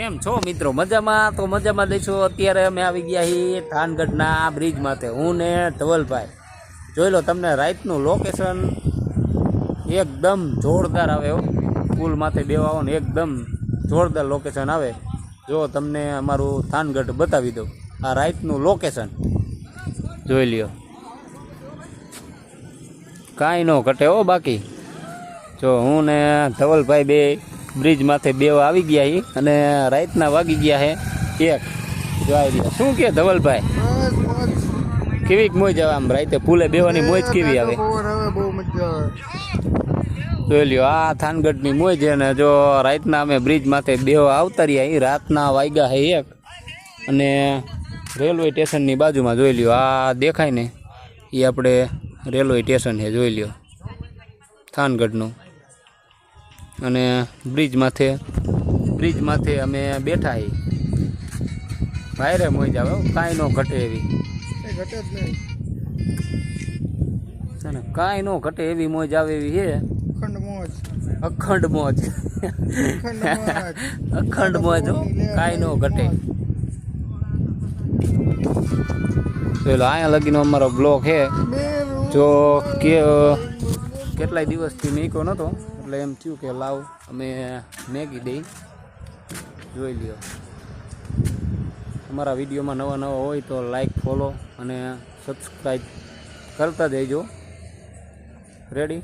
કેમ છો મિત્રો? મજામાં? તો મજામાં દઈશું. અત્યારે અમે આવી ગયા છીએ થાનગઢના બ્રિજ માથે, હું ને ધવલભાઈ. જોઈ લો, તમને રાતનું લોકેશન એકદમ જોરદાર આવે હો. પુલ માથે બેવા આવો ને એકદમ જોરદાર લોકેશન આવે. જો તમને અમારું થાનગઢ બતાવી દઉં. આ રાતનું લોકેશન જોઈ લ્યો, કાંઈ ન ઘટે હો. બાકી જો હું ને ધવલભાઈ બે બ્રિજ માથે બેવા આવી ગયા છીએ અને રાતના વાગી ગયા છે 1. જોઈ લ્યો, શું કે ધવલભાઈ, કેવીક મોજ આવે આમ રાતે પુલે બેવાની મોજ કેવી આવે? જોઈ લ્યો, આ થાનગઢની મોજ છે ને. જો રાતના અમે બ્રિજ માથે બેવા આવતા રહ્યા, રાતના વાગ્યા છે 1 અને રેલવે સ્ટેશનની બાજુમાં જોઈ લ્યો, આ દેખાય ને એ આપણે રેલવે સ્ટેશન છે. જોઈ લ્યો થાનગઢનું. અને બ્રિજ માથે અમે બેઠા છીએ. ભાઈરે મોજ આવે, કાંઈ ન ઘટે એવી છે ને, કાંઈ ન ઘટે એવી મોજ આવે એવી છે. અખંડ મોજ અખંડ મોજ, કાંઈ ન ઘટે. પેલો અહીંયા લગીનો અમારો બ્લોક છે. જો કેટલાય દિવસથી મેકો નહોતો એટલે એમ થયું કે લાવ અમે મેગી દઈ. જોઈ લ્યો, અમારા વિડીયોમાં નવા હોય તો લાઈક, ફોલો અને સબસ્ક્રાઈબ કરતા જઈજો. રેડી?